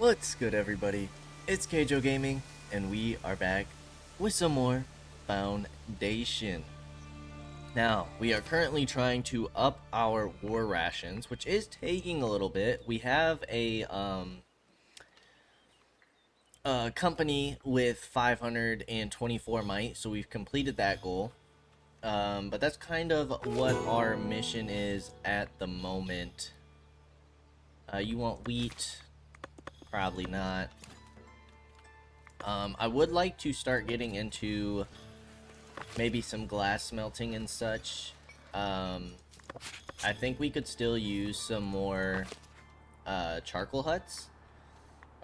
What's good, everybody? It's Kaige-O Gaming, and we are back with some more Foundation. Now, we are currently trying to up our war rations, which is taking a little bit. We have a company with 524 might, so we've completed that goal. But that's kind of what our mission is at the moment. You want wheat? Probably not. I would like to start getting into maybe some glass smelting and such. I think we could still use some more charcoal huts.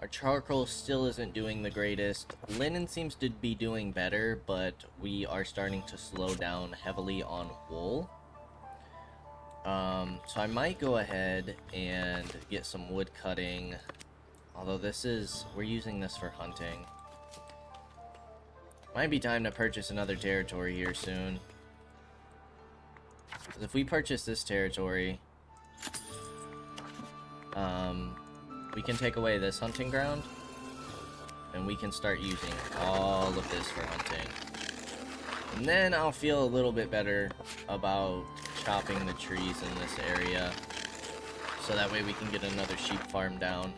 Our charcoal still isn't doing the greatest. Linen seems to be doing better, but we are starting to slow down heavily on wool. So I might go ahead and get some wood cutting. Although we're using this for hunting. Might be time to purchase another territory here soon. Because if we purchase this territory, we can take away this hunting ground, and we can start using all of this for hunting. And then I'll feel a little bit better about chopping the trees in this area, so that way we can get another sheep farm down.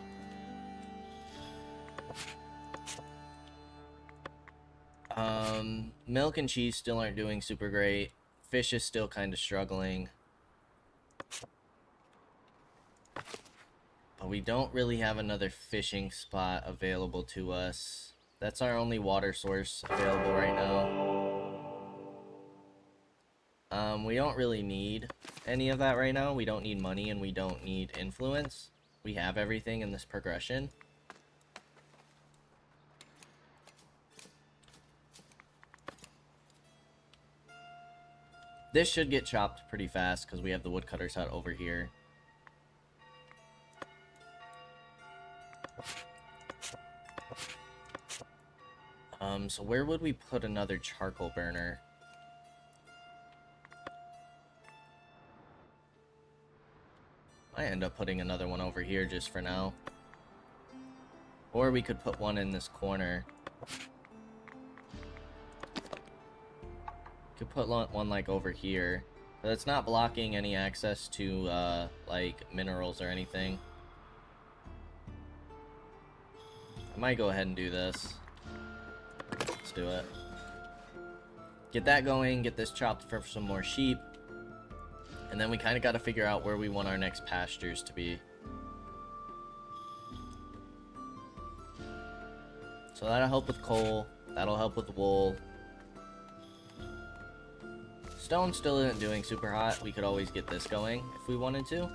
Milk and cheese still aren't doing super great. Fish is still kind of struggling. But we don't really have another fishing spot available to us. That's our only water source available right now. We don't really need any of that right now. We don't need money and we don't need influence. We have everything in this progression. This should get chopped pretty fast because we have the woodcutter's hut over here. So where would we put another charcoal burner? I end up putting another one over here just for now. Or we could put one in this corner. Could put one like over here, but it's not blocking any access to like minerals or anything. I might go ahead and do this. Let's do it. Get that going, get this chopped for some more sheep, and then we kind of got to figure out where we want our next pastures to be. So that'll help with coal, that'll help with wool. Stone still isn't doing super hot. We could always get this going if we wanted to.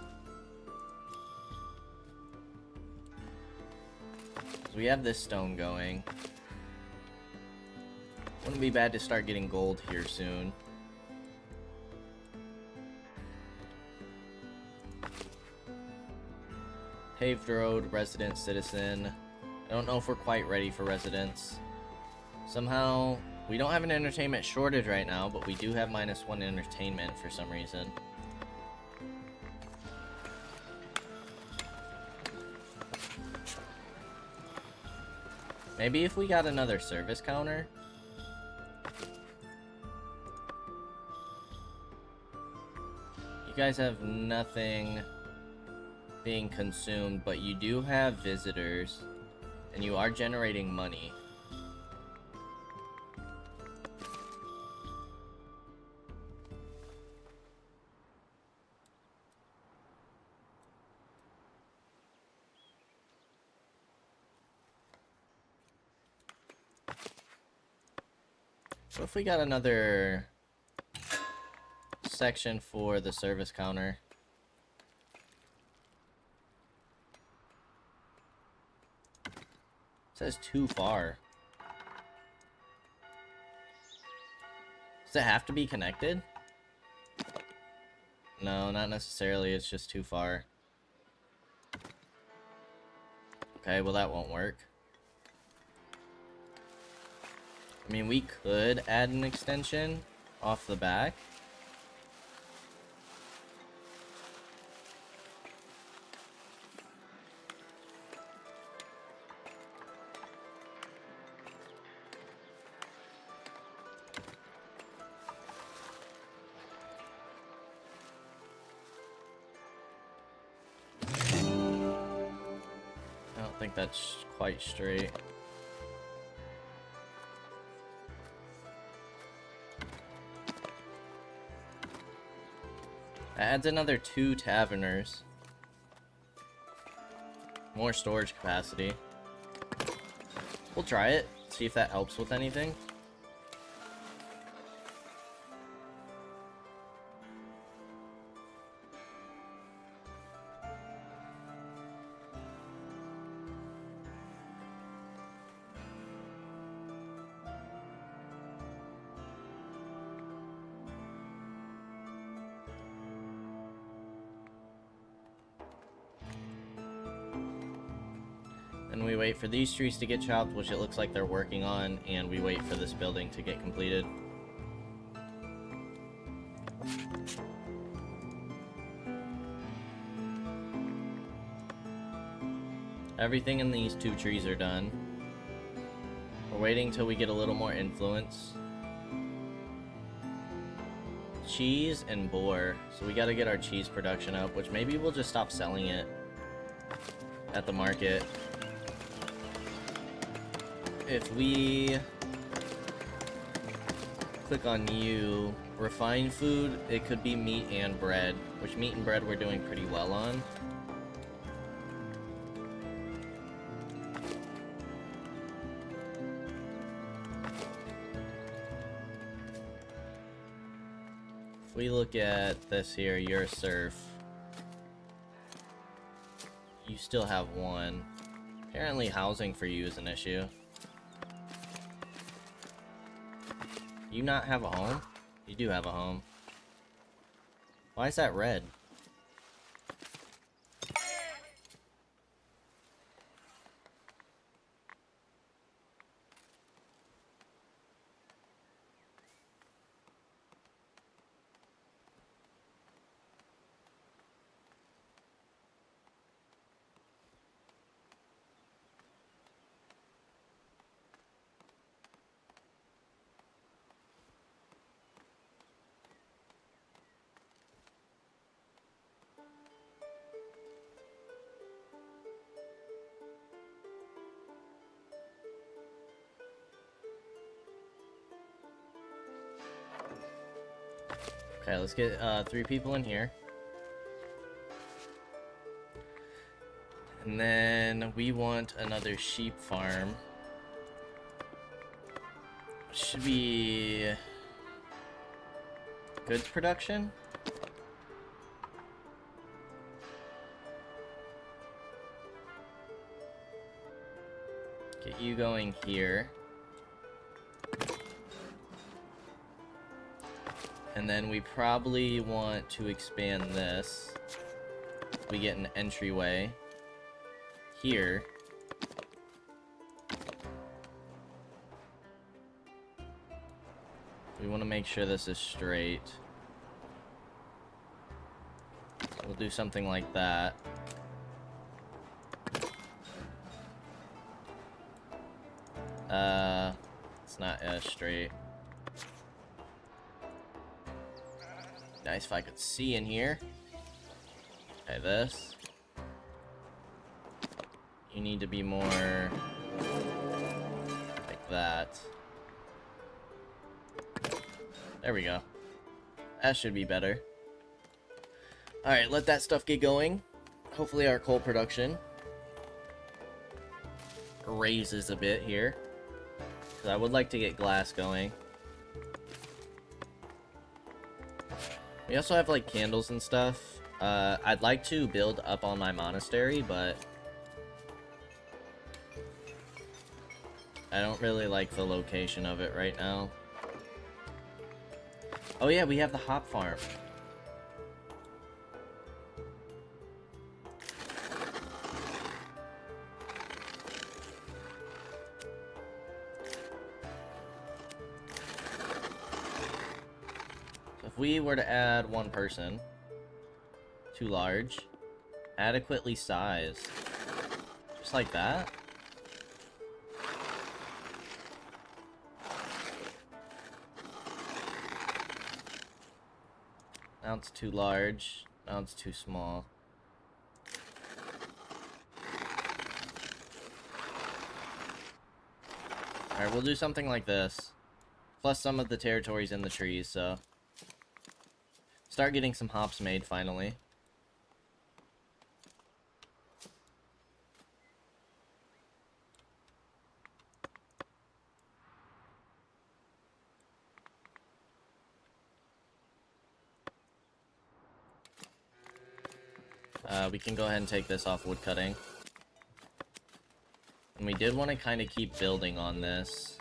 So we have this stone going. Wouldn't be bad to start getting gold here soon. Paved road, resident, citizen. I don't know if we're quite ready for residents. Somehow, we don't have an entertainment shortage right now, but we do have -1 entertainment for some reason. Maybe if we got another service counter? You guys have nothing being consumed, but you do have visitors, and you are generating money. What if we got another section for the service counter? It says too far. Does it have to be connected? No, not necessarily. It's just too far. Okay, well that won't work. I mean, we could add an extension off the back. don't think that's quite straight. Adds another 2 taverners. More storage capacity. We'll try it, see if that helps with anything. And we wait for these trees to get chopped, which it looks like they're working on, and we wait for this building to get completed. Everything in these 2 trees are done. We're waiting till we get a little more influence. Cheese and boar, so we gotta get our cheese production up, which maybe we'll just stop selling it at the market. If we click on new, refined food, it could be meat and bread, which meat and bread we're doing pretty well on. If we look at this here, you're a serf. You still have 1. Apparently housing for you is an issue. You not have a home? You do have a home. Why is that red? Okay, let's get 3 people in here. And then we want another sheep farm. Should be goods production? Get you going here. And then we probably want to expand this. We get an entryway here. We want to make sure this is straight. We'll do something like that. It's not as straight. Nice if I could see in here. Okay, this. You need to be more like that. There we go. That should be better. Alright, let that stuff get going. Hopefully our coal production raises a bit here. Because I would like to get glass going. We also have, like, candles and stuff. I'd like to build up on my monastery, but I don't really like the location of it right now. Oh yeah, we have the hop farm. If we were to add 1 person, too large, adequately sized, just like that. Now it's too large, now it's too small. Alright, we'll do something like this. Plus some of the territories in the trees, so... Start getting some hops made, finally. We can go ahead and take this off woodcutting. And we did want to kind of keep building on this.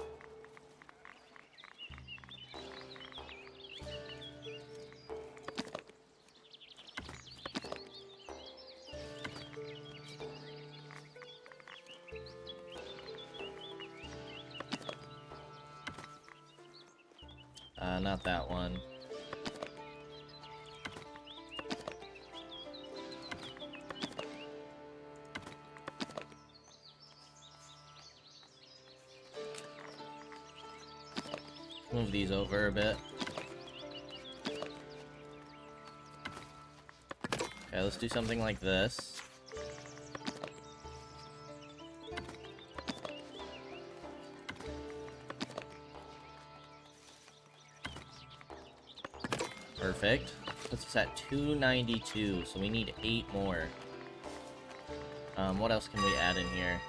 Not that one. Move these over a bit. Okay, let's do something like this. Perfect. Puts us at 292, so we need 8 more. What else can we add in here?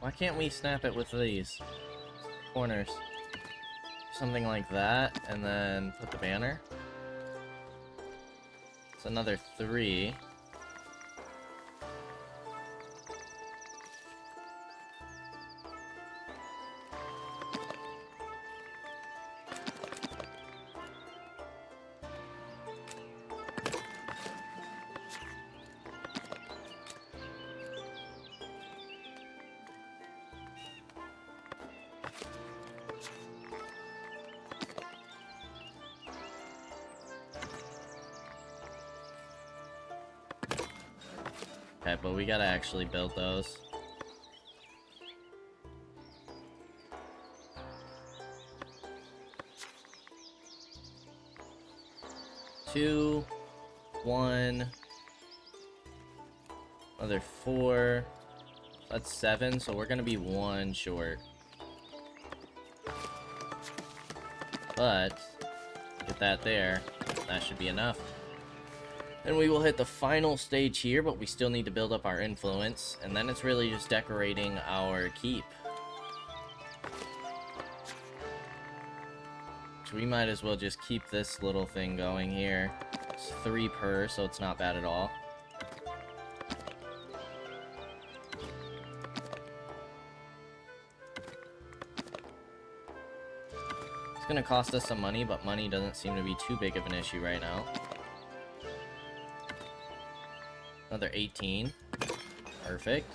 Why can't we snap it with these corners? Something like that, and then put the banner. It's another 3. Okay, but we gotta actually build those. Two, 1, another 4. That's 7, so we're gonna be 1 short. But get that there. That should be enough. Then we will hit the final stage here, but we still need to build up our influence, and then it's really just decorating our keep. So we might as well just keep this little thing going here. It's 3 per, so it's not bad at all. It's gonna cost us some money, but money doesn't seem to be too big of an issue right now. Another 18. Perfect.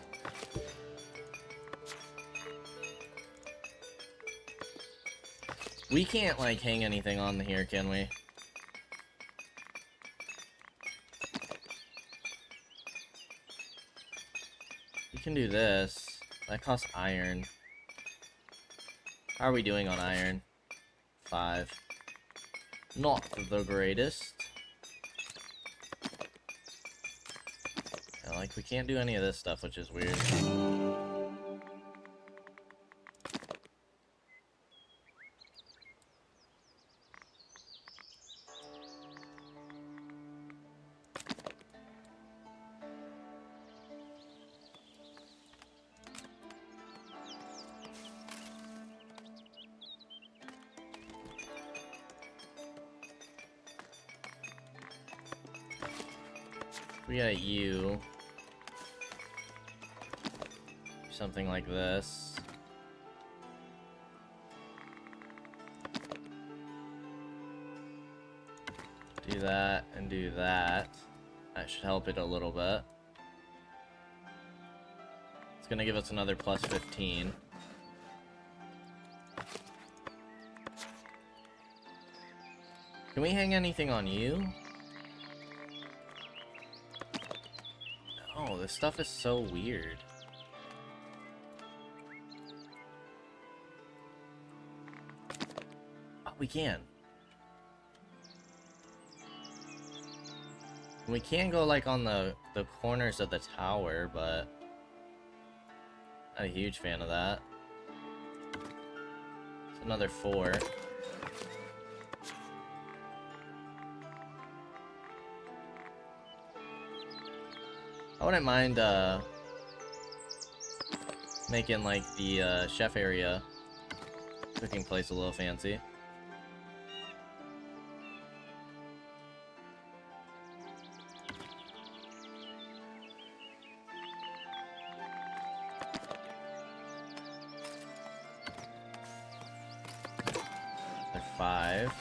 We can't, like, hang anything on here, can we? We can do this. That costs iron. How are we doing on iron? 5. Not the greatest. Like, we can't do any of this stuff, which is weird. We got you. Something like this. Do that and do that. That should help it a little bit. It's gonna give us another plus 15. Can we hang anything on you? No, this stuff is so weird. We can. We can go like on the corners of the tower, but not a huge fan of that. It's another 4. I wouldn't mind making like the chef area cooking place a little fancy. They're 5.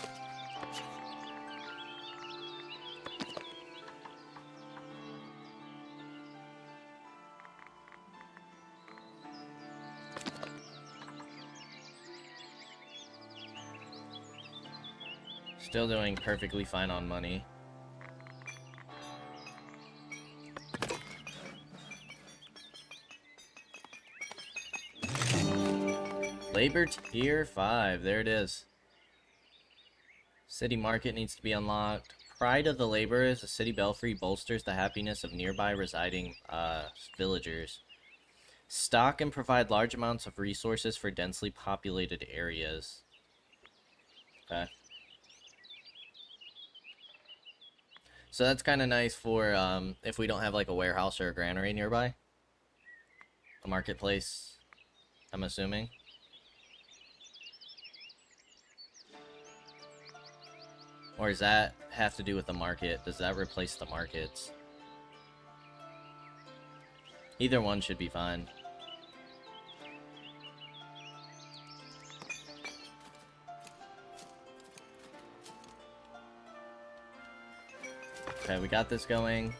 Still doing perfectly fine on money. Labor tier 5. There it is. City market needs to be unlocked. Pride of the laborers, a city belfry bolsters the happiness of nearby residing villagers. Stock and provide large amounts of resources for densely populated areas. Okay. So that's kind of nice for if we don't have like a warehouse or a granary nearby. A marketplace, I'm assuming. Or does that have to do with the market? Does that replace the markets? Either one should be fine. Okay, we got this going.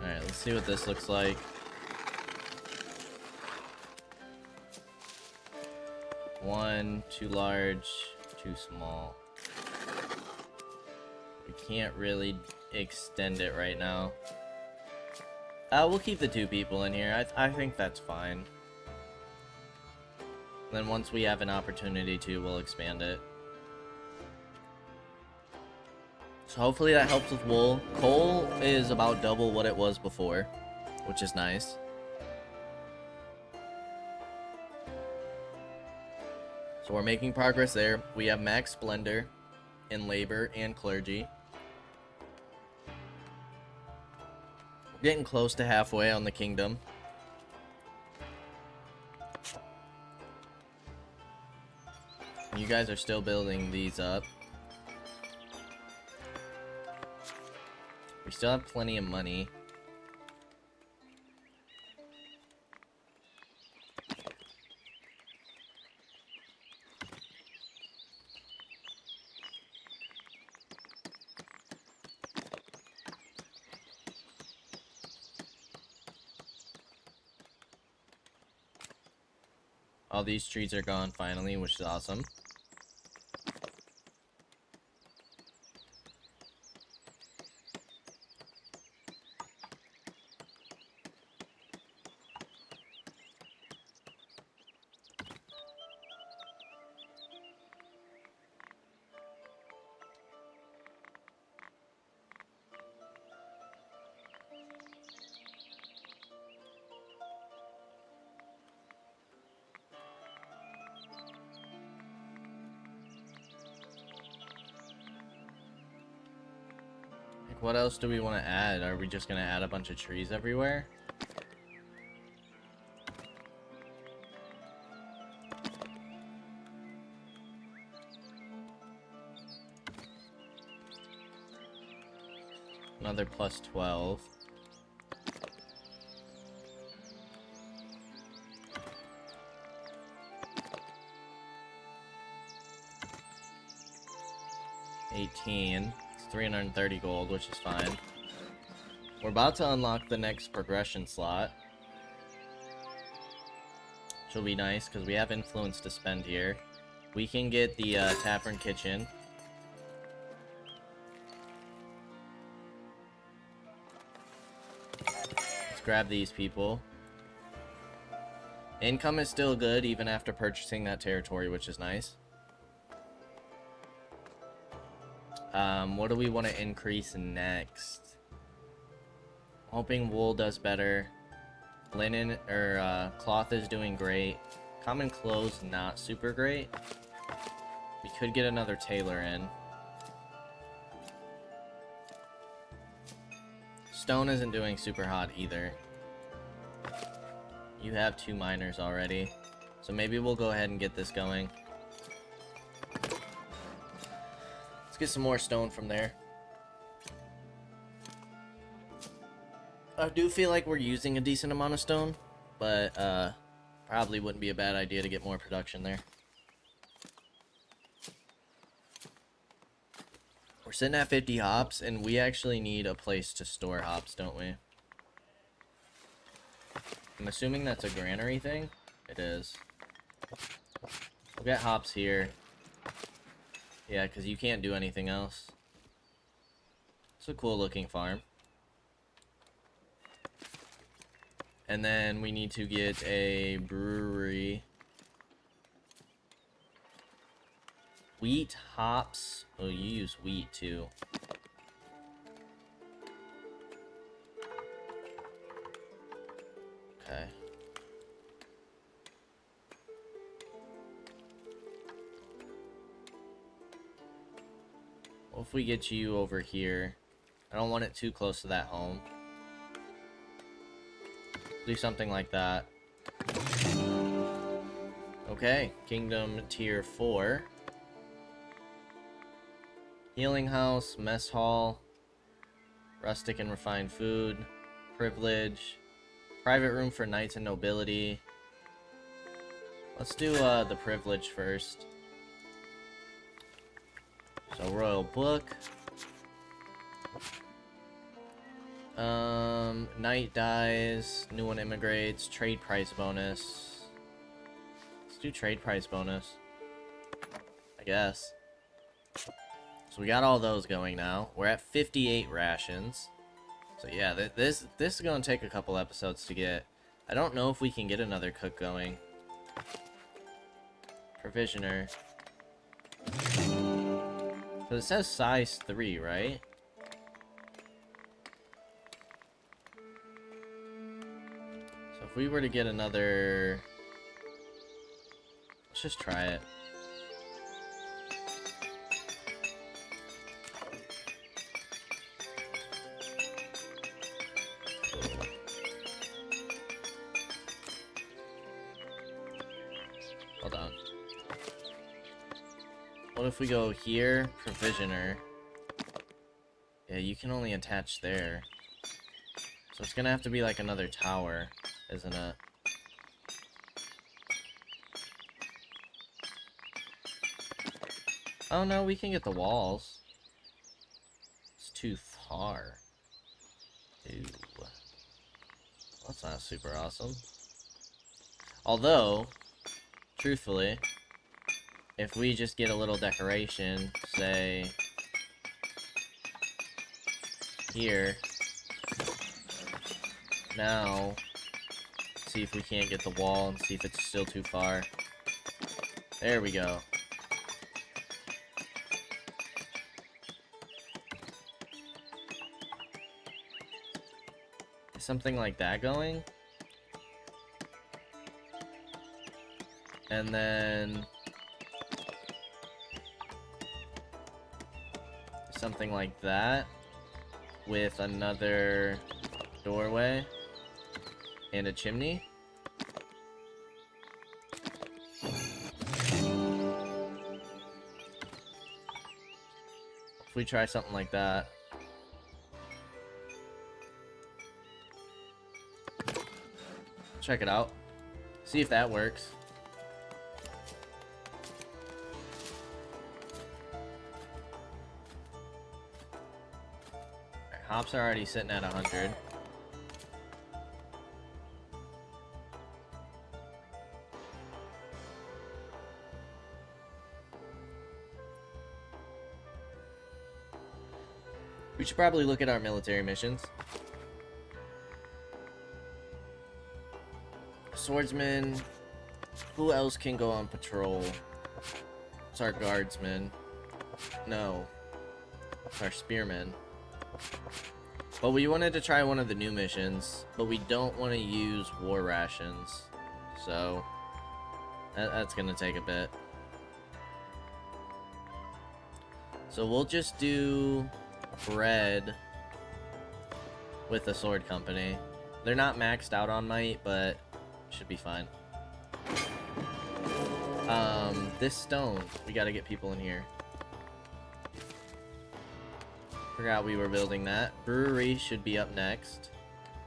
Alright, let's see what this looks like. One, too large, too small. We can't really extend it right now. We'll keep the 2 people in here. I think that's fine. Then once we have an opportunity to, we'll expand it. So hopefully that helps with wool. Coal is about double what it was before, which is nice. So we're making progress there. We have max splendor in labor and clergy. We're getting close to halfway on the kingdom. You guys are still building these up. We still have plenty of money. All these trees are gone finally, which is awesome. What else do we want to add? Are we just going to add a bunch of trees everywhere? Another plus 12. 18. It's 330 gold, which is fine. We're about to unlock the next progression slot. Which will be nice, because we have influence to spend here. We can get the Tavern Kitchen. Let's grab these people. Income is still good, even after purchasing that territory, which is nice. What do we want to increase next? Hoping wool does better. Linen, or cloth is doing great. Common clothes, not super great. We could get another tailor in. Stone isn't doing super hot either. You have 2 miners already. So maybe we'll go ahead and get this going. Let's get some more stone from there. I do feel like we're using a decent amount of stone, but probably wouldn't be a bad idea to get more production there. We're sitting at 50 hops, and we actually need a place to store hops, don't we? I'm assuming that's a granary thing? It is. We'll get hops here. Yeah, because you can't do anything else. It's a cool looking farm. And then we need to get a brewery. Wheat, hops. Oh, you use wheat too. Okay. What if we get you over here? I don't want it too close to that home. Do something like that. Okay, Kingdom Tier 4. Healing House, Mess Hall, Rustic and Refined Food, Privilege, Private Room for Knights and Nobility. Let's do the Privilege first. So, Royal Book. Knight dies, new one immigrates, trade price bonus. Let's do trade price bonus, I guess. So we got all those going now. We're at 58 rations. So yeah, this is gonna take a couple episodes to get. I don't know if we can get another cook going. Provisioner. So it says size 3, right? So if we were to get another... Let's just try it. Hold on. What if we go here, provisioner? Yeah, you can only attach there. So it's gonna have to be like another tower, isn't it? Oh no, we can get the walls. It's too far. Ooh. That's not super awesome. Although, truthfully, if we just get a little decoration, say, here, now, see if we can't get the wall and see if it's still too far. There we go. Is something like that going? And then something like that with another doorway and a chimney. If we try something like that. Check it out. See if that works. Hops are already sitting at 100. We should probably look at our military missions. Swordsman. Who else can go on patrol? It's our guardsmen. No. It's our spearmen. But we wanted to try one of the new missions, but we don't want to use war rations. So, that's going to take a bit. So we'll just do bread with the sword company. They're not maxed out on might, but should be fine. This stone, we got to get people in here. Forgot we were building that. Brewery should be up next.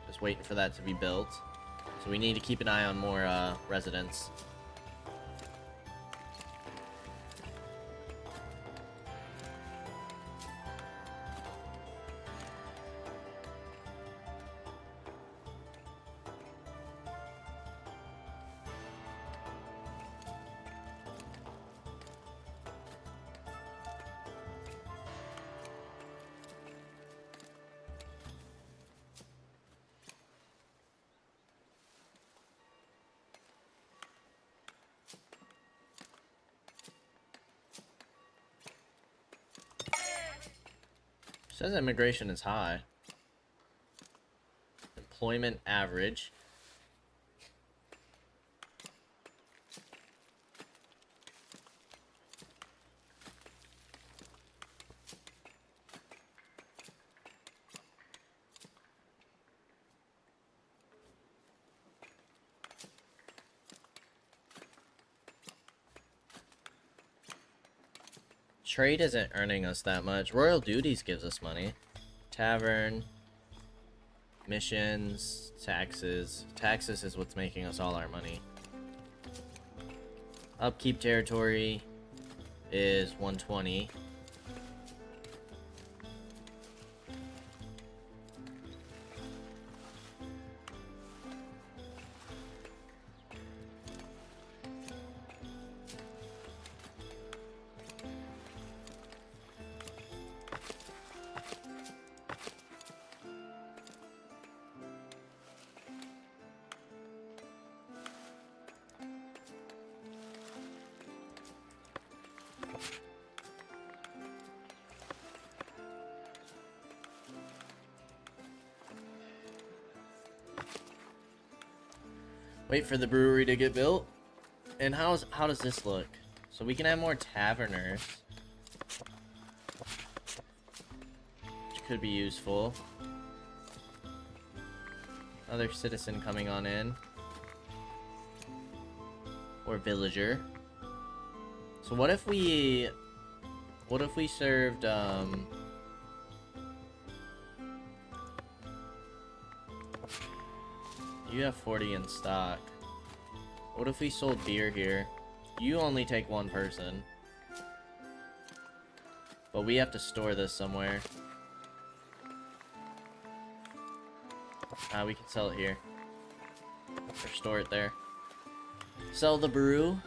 Just waiting for that to be built. So we need to keep an eye on more residents. Says immigration is high. Employment average. Trade isn't earning us that much. Royal Duties gives us money. Tavern. Missions. Taxes. Taxes is what's making us all our money. Upkeep territory is 120. Wait for the brewery to get built. And how does this look? So we can have more taverners, which could be useful. Another citizen coming on in. Or villager. So what if we served you have 40 in stock. What if we sold beer here? You only take one person. But we have to store this somewhere. We can sell it here. Or store it there. Sell the brew.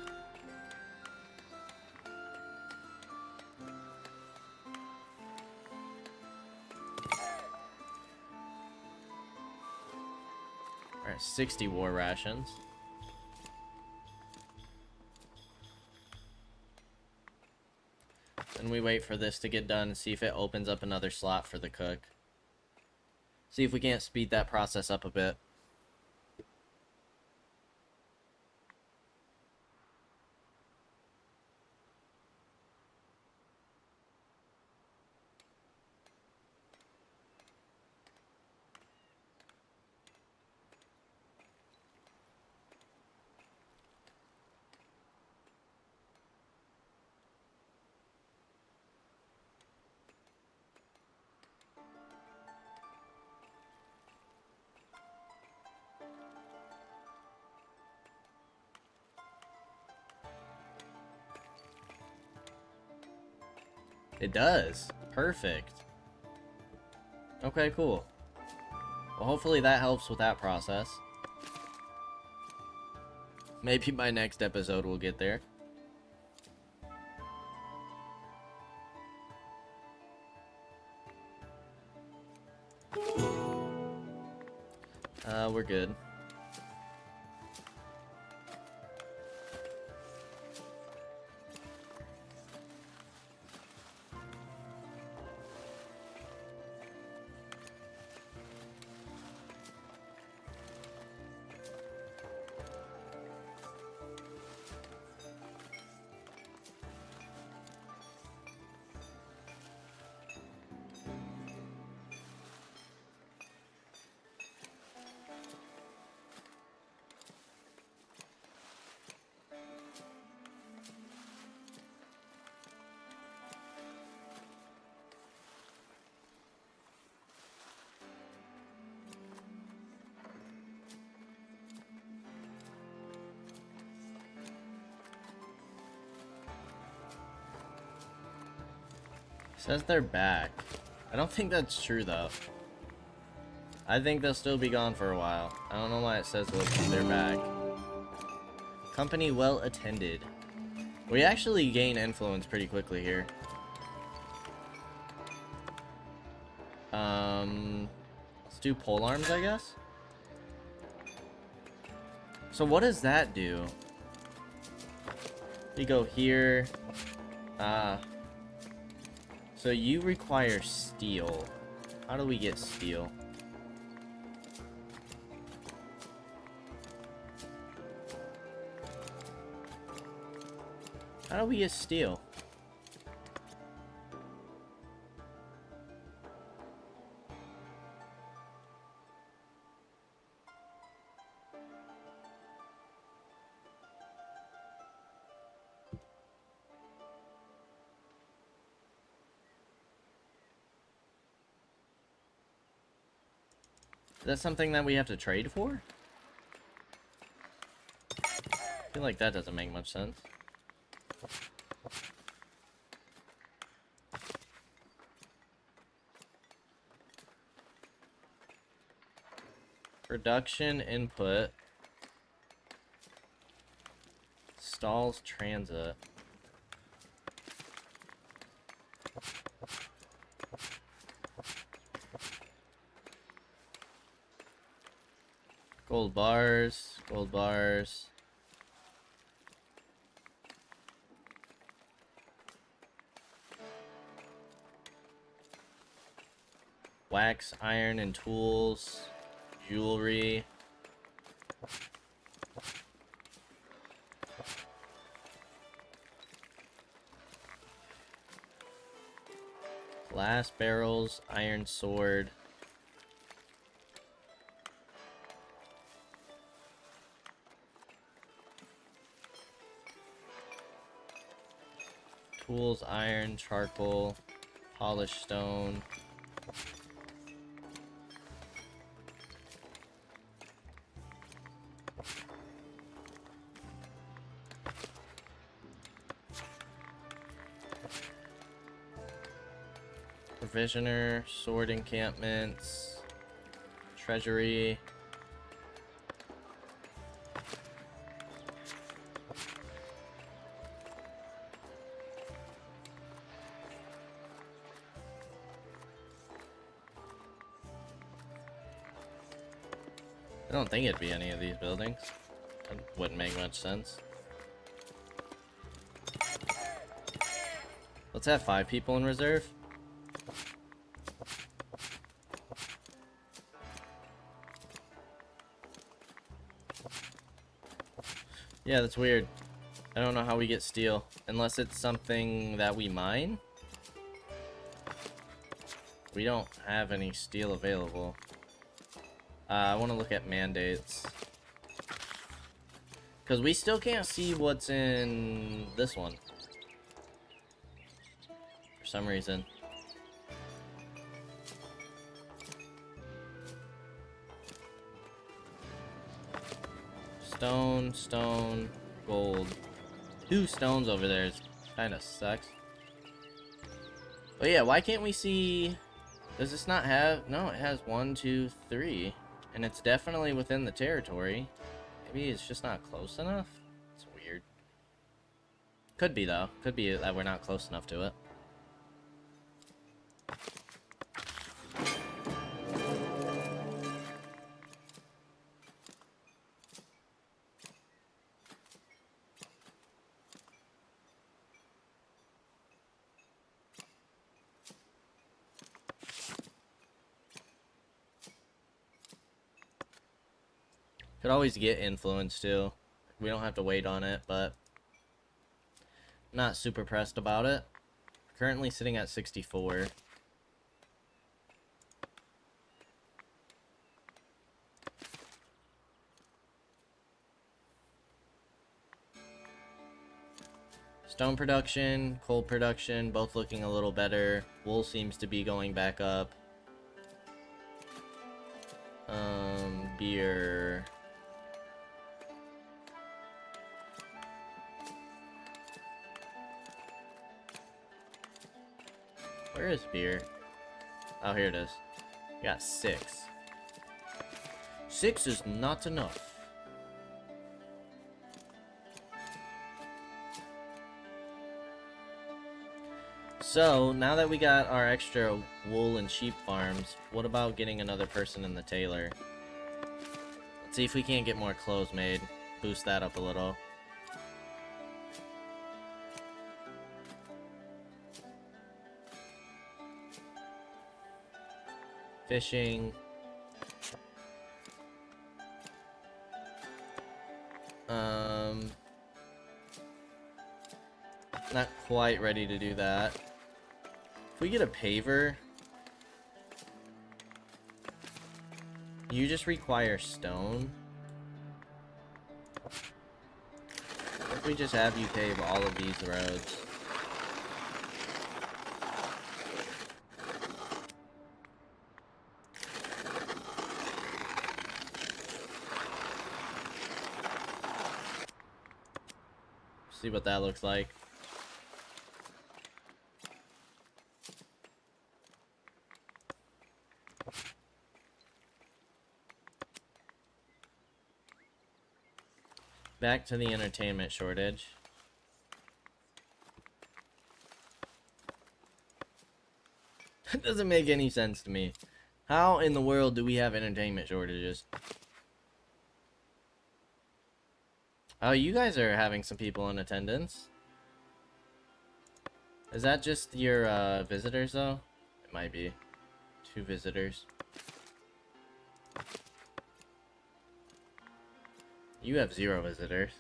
Alright, 60 war rations. And we wait for this to get done and see if it opens up another slot for the cook. See if we can't speed that process up a bit. It does. Perfect. Okay, cool. Well, hopefully that helps with that process. Maybe by next episode we'll get there. We're good. Says they're back. I don't think that's true though. I think they'll still be gone for a while. I don't know why it says they're back. Company well attended. We actually gain influence pretty quickly here. Let's do pole arms, I guess. So what does that do? We go here. So you require steel. How do we get steel? How do we get steel? Is that something that we have to trade for? I feel like that doesn't make much sense. Production input. Stalls transit. Gold bars, gold bars. Wax, iron, and tools. Jewelry. Glass barrels, iron sword. Tools, iron, charcoal, polished stone. Provisioner, sword encampments, treasury. I don't think it'd be any of these buildings. That wouldn't make much sense. Let's have 5 people in reserve. Yeah, that's weird. I don't know how we get steel. Unless it's something that we mine. We don't have any steel available. I want to look at mandates. Because we still can't see what's in this one. For some reason. Stone, stone, gold. 2 stones over there. Kind of sucks. But yeah, why can't we see Does this not have... No, it has 1, 2, 3. And it's definitely within the territory. Maybe it's just not close enough? It's weird. Could be, though. Could be that we're not close enough to it. Could always get influence too. We don't have to wait on it, but not super pressed about it. Currently sitting at 64. Stone production, coal production, both looking a little better. Wool seems to be going back up. Beer. Where is beer? Oh, here it is. We got 6. 6 is not enough. So, now that we got our extra wool and sheep farms, what about getting another person in the tailor? Let's see if we can't get more clothes made. Boost that up a little. Fishing. Not quite ready to do that. If we get a paver, you just require stone. If we just have you pave all of these roads. See what that looks like. Back to the entertainment shortage. That doesn't make any sense to me. How in the world do we have entertainment shortages? Oh, you guys are having some people in attendance. Is that just your visitors though? It might be. 2 visitors. You have 0 visitors.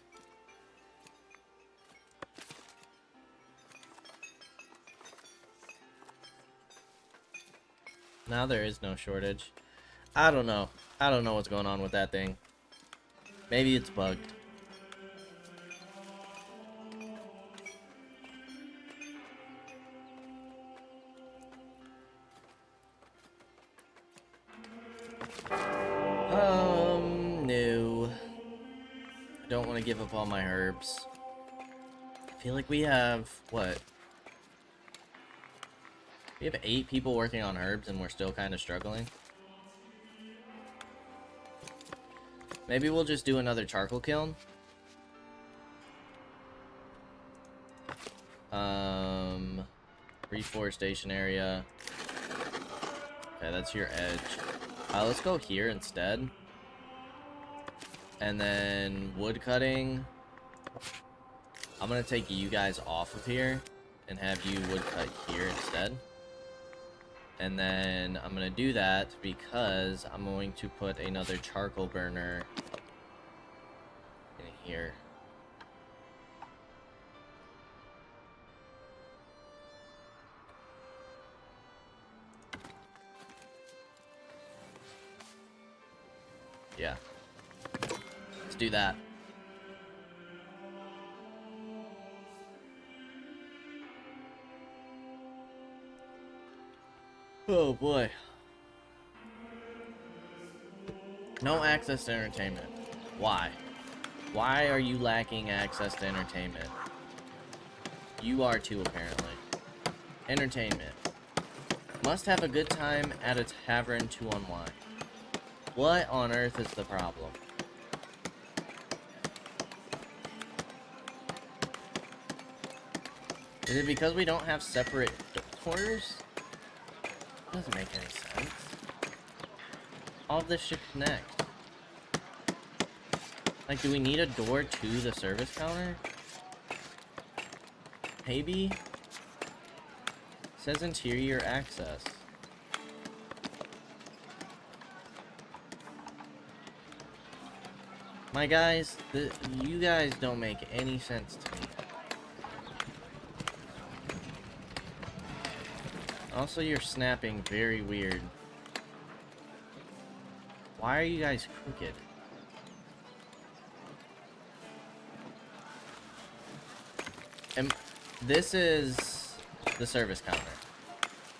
Now there is no shortage. I don't know. I don't know what's going on with that thing. Maybe it's bugged. No. I don't want to give up all my herbs. I feel like we have, what? We have 8 people working on herbs and we're still kind of struggling. Maybe we'll just do another charcoal kiln. Reforestation area. Okay, that's your edge. Let's go here instead. And then wood cutting. I'm gonna take you guys off of here and have you wood cut here instead. And then I'm gonna do that because I'm going to put another charcoal burner in here. Yeah. Let's do that. Oh boy. No access to entertainment. Why? Why are you lacking access to entertainment? You are too, apparently. Entertainment. Must have a good time at a tavern to unwind. What on earth is the problem? Is it because we don't have separate doors? Doesn't make any sense. All of this should connect. Like, do we need a door to the service counter? Maybe? It says interior access. My guys, you guys don't make any sense to me. Also, you're snapping very weird. Why are you guys crooked? And this is the service counter.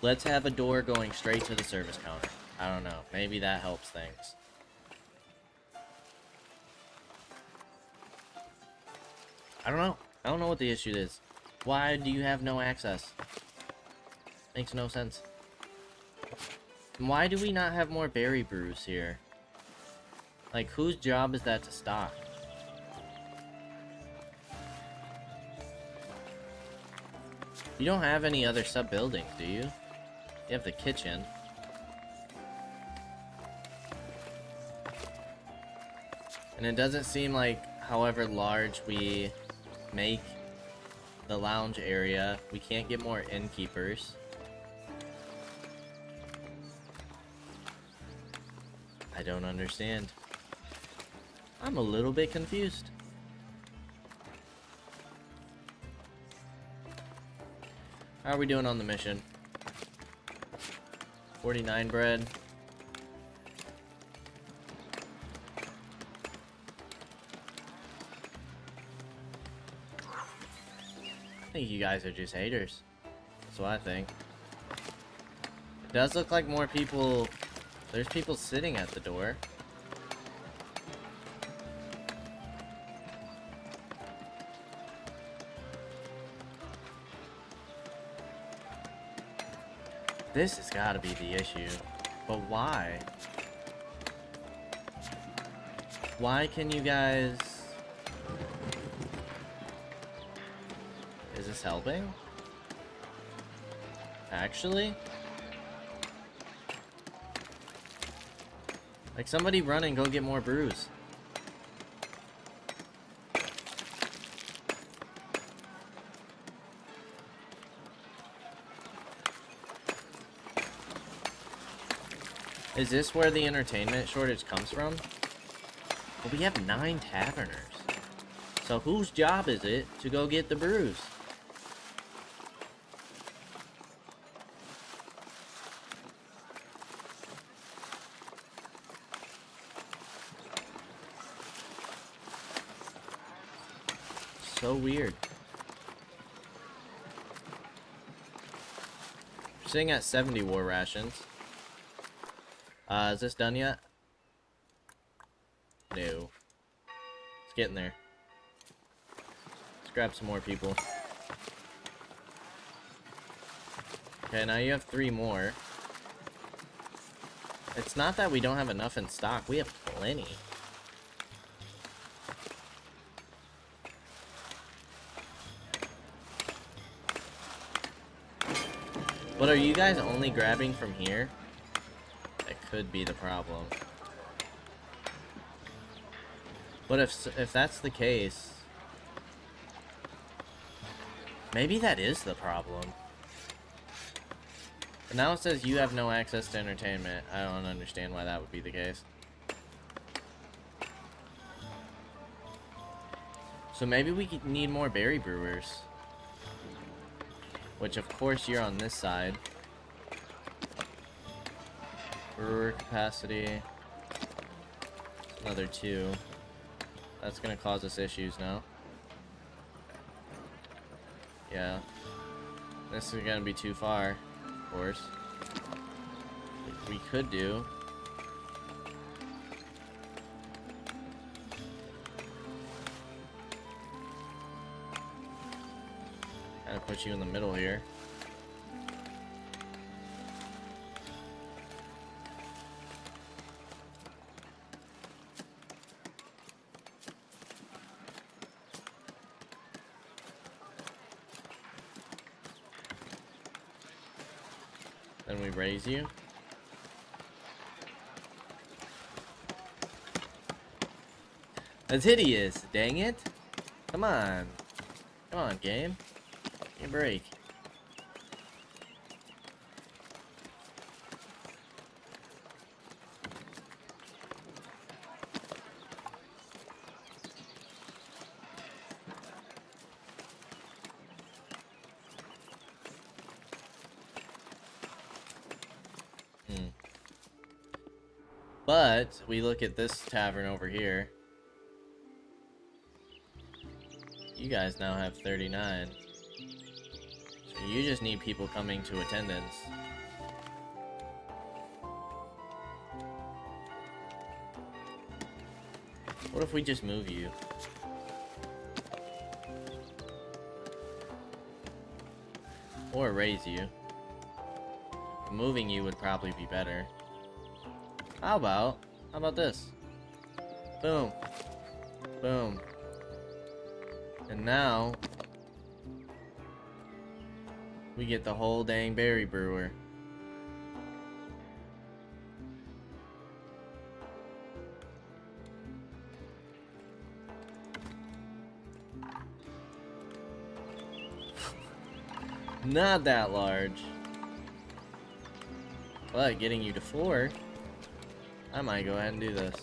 Let's have a door going straight to the service counter. I don't know. Maybe that helps things. I don't know. I don't know what the issue is. Why do you have no access? Makes no sense. And why do we not have more berry brews here? Like, whose job is that to stock? You don't have any other sub-buildings, do you? You have the kitchen. And it doesn't seem like, however large we make the lounge area, we can't get more innkeepers. I don't understand. I'm a little bit confused. How are we doing on the mission? 49 bread. I think you guys are just haters. That's what I think. It does look like more people... There's people sitting at the door. This has got to be the issue. But why? Why can you guys... Is this helping? Actually? Like, somebody run and go get more brews. Is this where the entertainment shortage comes from? Well, we have 9 taverners. So whose job is it to go get the brews? So weird. We're sitting at 70 war rations. Is this done yet? No. It's getting there. Let's grab some more people. Okay, now you have 3 more. It's not that we don't have enough in stock. We have plenty. But are you guys only grabbing from here? That could be the problem. But if that's the case, maybe that is the problem. But now it says you have no access to entertainment. I don't understand why that would be the case. So maybe we need more berry brewers. Which, of course, you're on this side. Brewer capacity. Another 2. That's gonna cause us issues now. Yeah. This is gonna be too far, of course. We could do... Kind of put you in the middle here. Then we raise you. That's hideous, dang it. Come on. Come on, game. Give me a break. But we look at this tavern over here. You guys now have 39. So you just need people coming to attendance. What if we just move you? Or raise you. Moving you would probably be better. How about this? Boom. Boom. And now we get the whole dang berry brewer. Not that large. But getting you to 4, I might go ahead and do this.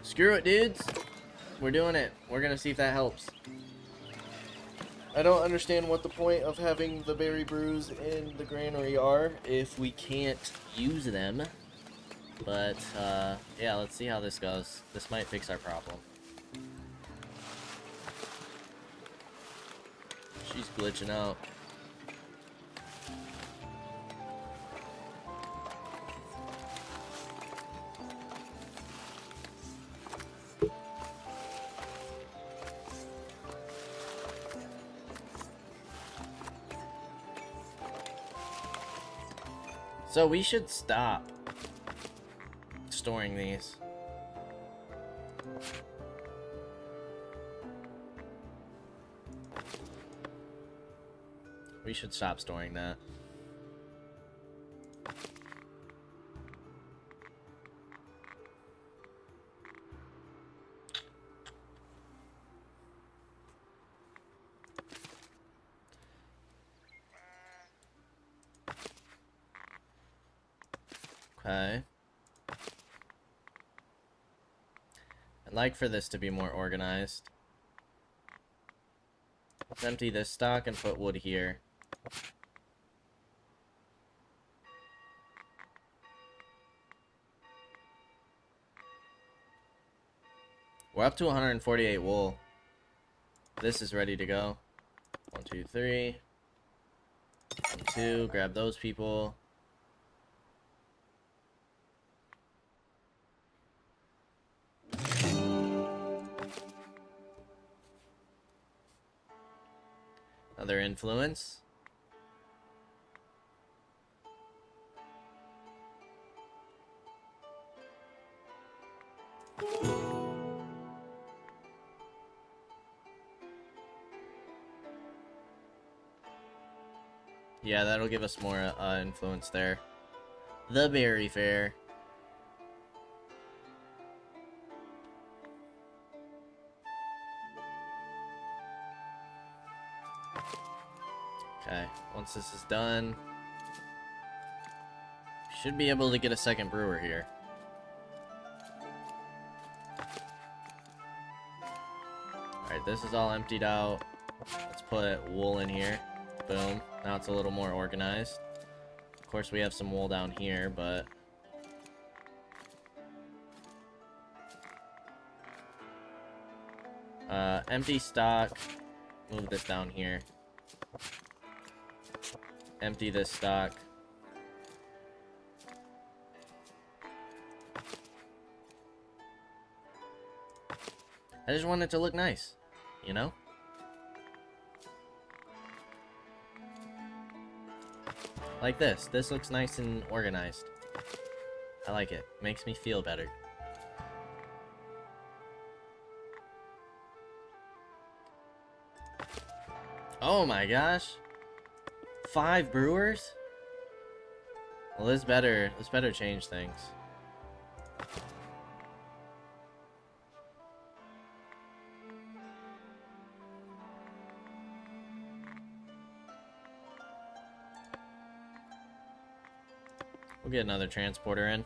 Screw it, dudes. We're doing it. We're gonna see if that helps. I don't understand what the point of having the berry brews in the granary are if we can't use them. But, yeah, let's see how this goes. This might fix our problem. She's glitching out. So we should stop storing these. We should stop storing that. Okay. I'd like for this to be more organized. Let's empty this stock and put wood here. We're up to 148 wool. This is ready to go. 1, 2, 3. 1, 2. Grab those people. Another influence. Yeah, that'll give us more influence there. The Berry Fair. Okay, once this is done, should be able to get a second brewer here. Alright, this is all emptied out. Let's put wool in here. Boom. Now it's a little more organized. Of course, we have some wool down here, but... empty stock. Move this down here. Empty this stock. I just want it to look nice, you know? Like this. This looks nice and organized. I like it. Makes me feel better. Oh my gosh. 5 brewers? Well, this better change things. We'll get another transporter in.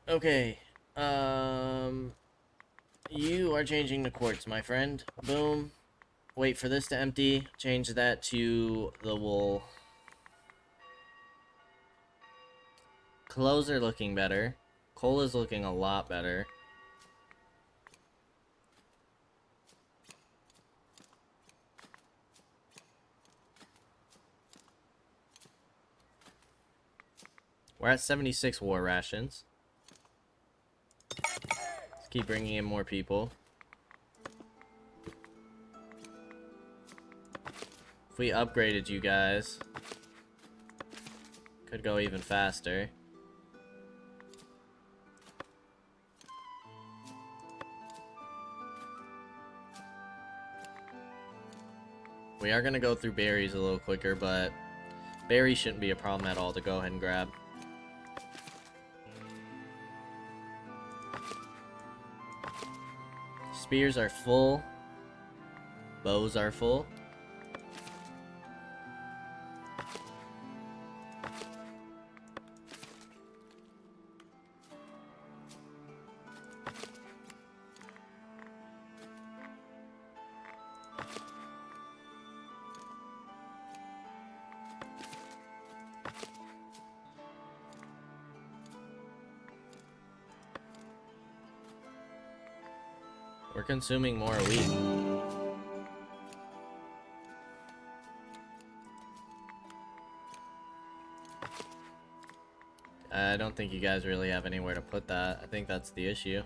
Okay. You are changing to quartz, my friend. Boom. Wait for this to empty. Change that to the wool. Clothes are looking better. Coal is looking a lot better. We're at 76 war rations. Let's keep bringing in more people. If we upgraded you guys, could go even faster. We are gonna go through berries a little quicker, but berries shouldn't be a problem at all to go ahead and grab. Spears are full. Bows are full. We're consuming more a week. I don't think you guys really have anywhere to put that. I think that's the issue.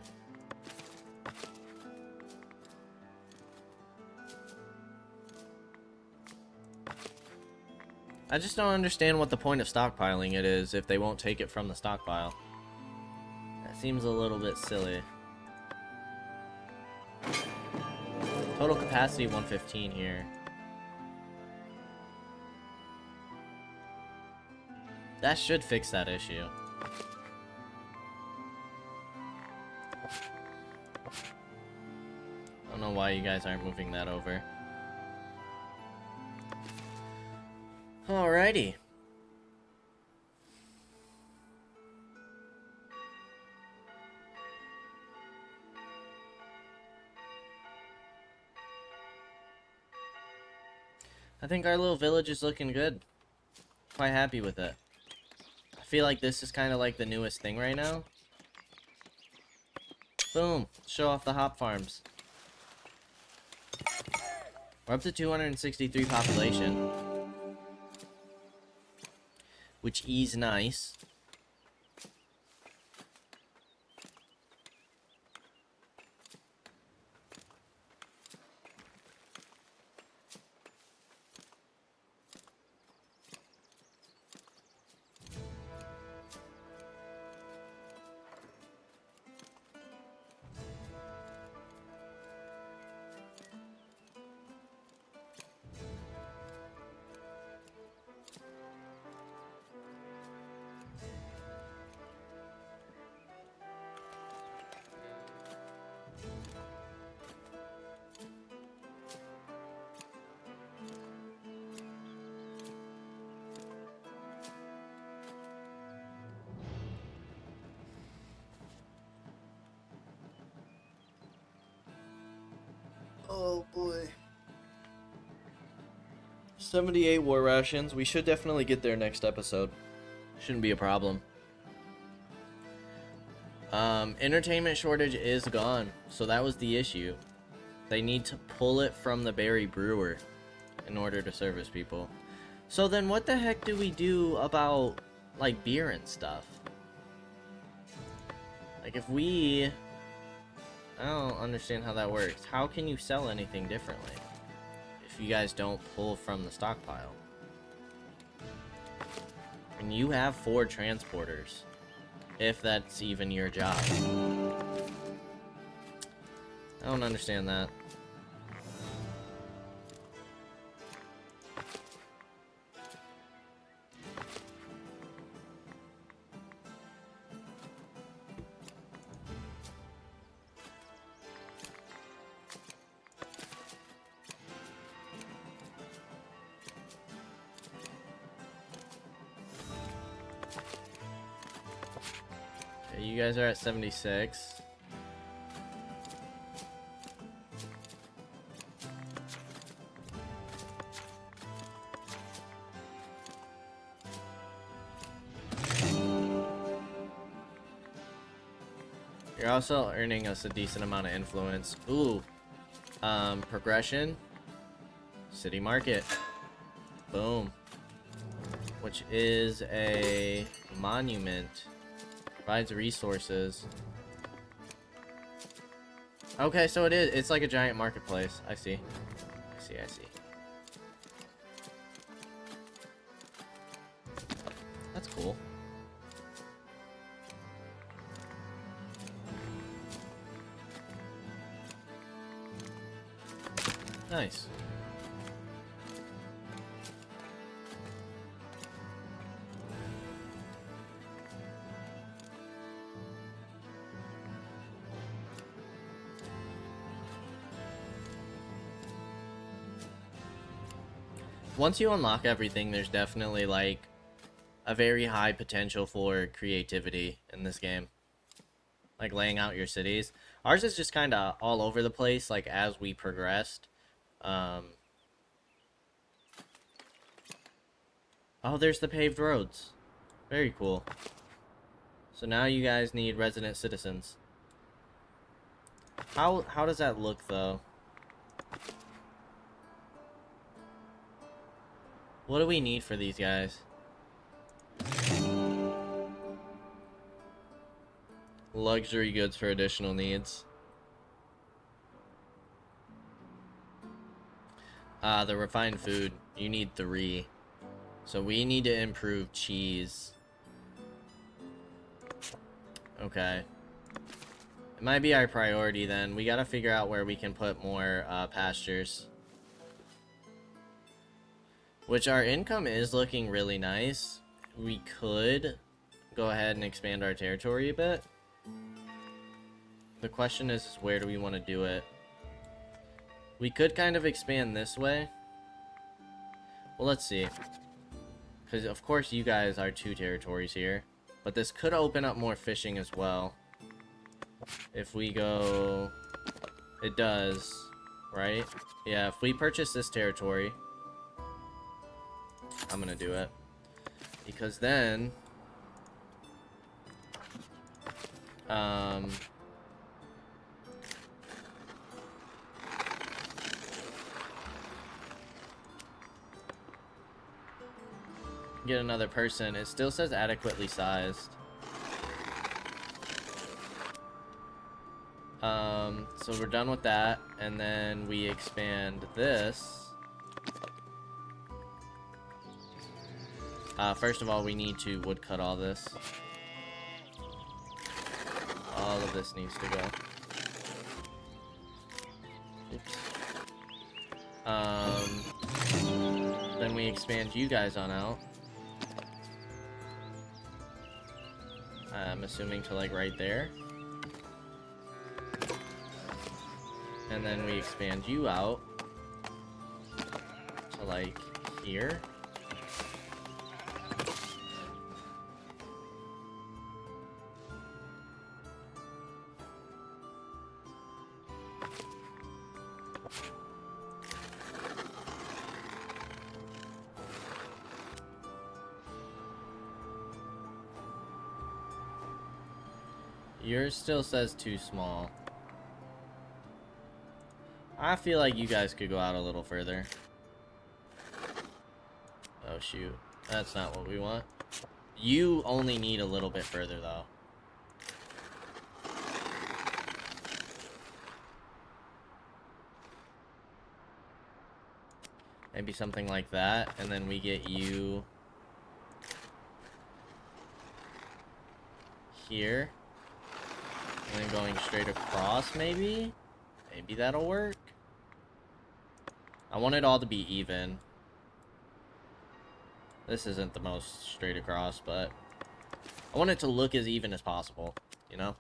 I just don't understand what the point of stockpiling it is if they won't take it from the stockpile. That seems a little bit silly. Total capacity 115 here. That should fix that issue. I don't know why you guys aren't moving that over. Alrighty. I think our little village is looking good. Quite happy with it. I feel like this is kind of like the newest thing right now. Boom. Show off the hop farms. We're up to 263 population. Which is nice. Oh boy. 78 war rations. We should definitely get there next episode. Shouldn't be a problem. Entertainment shortage is gone, so that was the issue. They need to pull it from the berry brewer in order to service people. So then what the heck do we do about, like, beer and stuff? Like, if we... I don't understand how that works. How can you sell anything differently if you guys don't pull from the stockpile? And you have 4 transporters, if that's even your job. I don't understand that. You guys are at 76. You're also earning us a decent amount of influence. Ooh. Progression. City market. Boom. Which is a monument. Provides resources. Okay, so it is. It's like a giant marketplace. I see. I see. That's cool. Nice. Once you unlock everything, there's definitely like a very high potential for creativity in this game. Like laying out your cities. Ours is just kind of all over the place, like as we progressed. Oh, there's the paved roads. Very cool. So now you guys need resident citizens. How does that look though? What do we need for these guys? Luxury goods for additional needs. The refined food. You need 3. So we need to improve cheese. Okay. It might be our priority then. We gotta figure out where we can put more pastures. Which our income is looking really nice. We could go ahead and expand our territory a bit. The question is, where do we want to do it? We could kind of expand this way. Well, let's see. Because, of course, you guys are 2 territories here. But this could open up more fishing as well. If we go... It does, right? Yeah, if we purchase this territory... I'm gonna do it. Because then... get another person. It still says adequately sized. So we're done with that, and then we expand this. First of all, we need to woodcut all this. All of this needs to go. Oops. Then we expand you guys on out. I'm assuming to like right there. And then we expand you out to like here. Yours still says too small. I feel like you guys could go out a little further. Oh shoot, that's not what we want. You only need a little bit further though. Maybe something like that, and then we get you here. And then going straight across, maybe? Maybe that'll work. I want it all to be even. This isn't the most straight across, but I want it to look as even as possible, you know?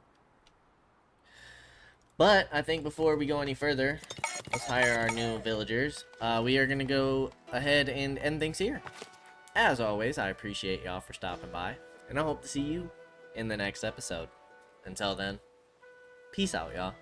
But I think before we go any further, let's hire our new villagers. We are going to go ahead and end things here. As always, I appreciate y'all for stopping by, and I hope to see you in the next episode. Until then, peace out, y'all.